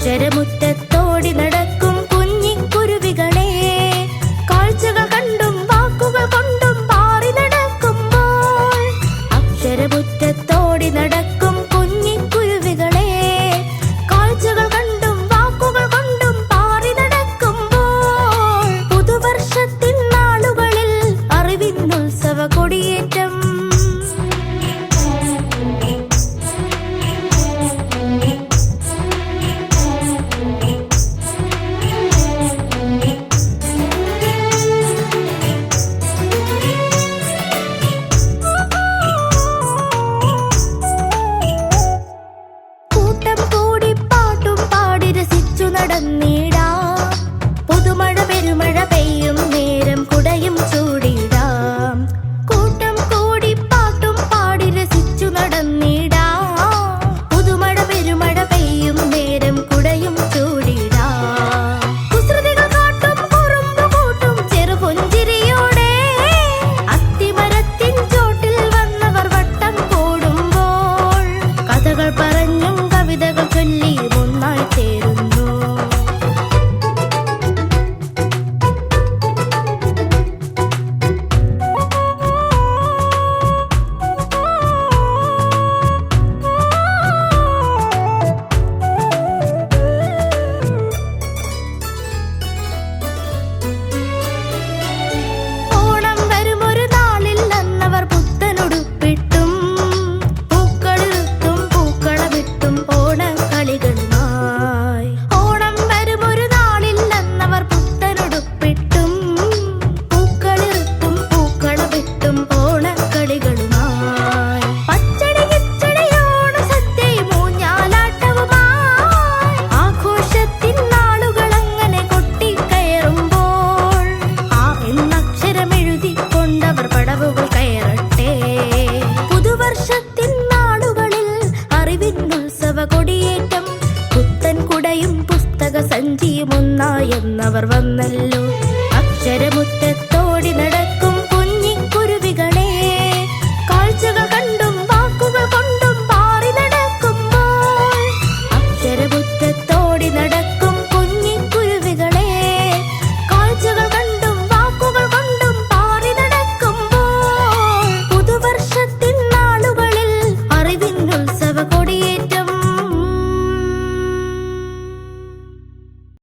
അക്ഷരമുറ്റത്തോടി നടക്കും കുഞ്ഞിക്കുരുവികളെ, കാഴ്ചകൾ കണ്ടും വാക്കുകൾ കൊണ്ടും പാറി നടക്കുമ്പോൾ. അക്ഷരമുറ്റത്തോടി നടക്കും കുഞ്ഞിക്കുരുവികളെ, കാഴ്ചകൾ കണ്ടും വാക്കുകൾ കൊണ്ടും പാറി നടക്കുമ്പോൾ. പുതുവർഷത്തിൻ നാളുകളിൽ അറിവിന്നുത്സവ കൊടിയേറ്റം. നടന്നിടാം, പുതുമഴ പെരുമഴ പെയ്യും നേരം കുടയും ചൂടിടാം. കൂട്ടം കൂടി പാട്ടും പാടി രസിച്ചു നടന്നിടാം, പുതുമഴ പെരുമഴ പെയ്യും നേരം കുടയും ചൂടിടാം. കുസൃതികൾ കാട്ടും കുറുമ്പ് കൂട്ടും ചെറുപുഞ്ചിരിയോടെ, അത്തിമരത്തിൻ ചോട്ടിൽ വന്നവർ വട്ടം കൂടുമ്പോൾ. കഥകൾ പറഞ്ഞും കവിതകൾ ചൊല്ലിയും ഒന്നായി ചേരുന്നു. കൊടിയേറ്റം പുത്തൻ കുടയും പുസ്തക സഞ്ചിയും ഒന്നായെന്നവർ വന്നല്ലോ. അക്ഷരമുറ്റത്തോടി നട